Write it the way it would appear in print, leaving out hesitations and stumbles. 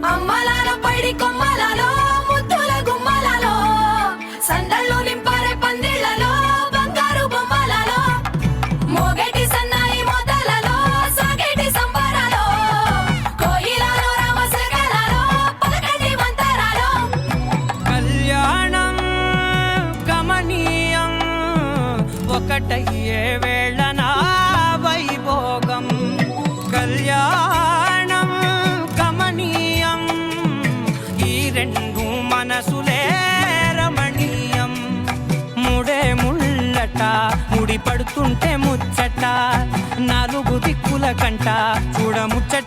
అమ్మలాలో పైడి కొమ్మలలో ముద్దుల గుమ్మలలో సందళ్ళు నింపారే పందిళ్లలో బంగారు బొమ్మలలో మోగేటి సన్నాయి మోతలలో సాగేటి సంబరాలో కోయిలలో రామశకలలో పలకటి మంతరాలో కళ్యాణం గమనీయం ఒకటయ్యే వేళనా వైభోగం కళ్యాణం గమనీయం ఈ రెండు మనసులే రమణీయం ముడే ముళ్ళట ముడి పడుతుంటే ముచ్చట నాలుగు దిక్కుల కంట చూడ ముచ్చట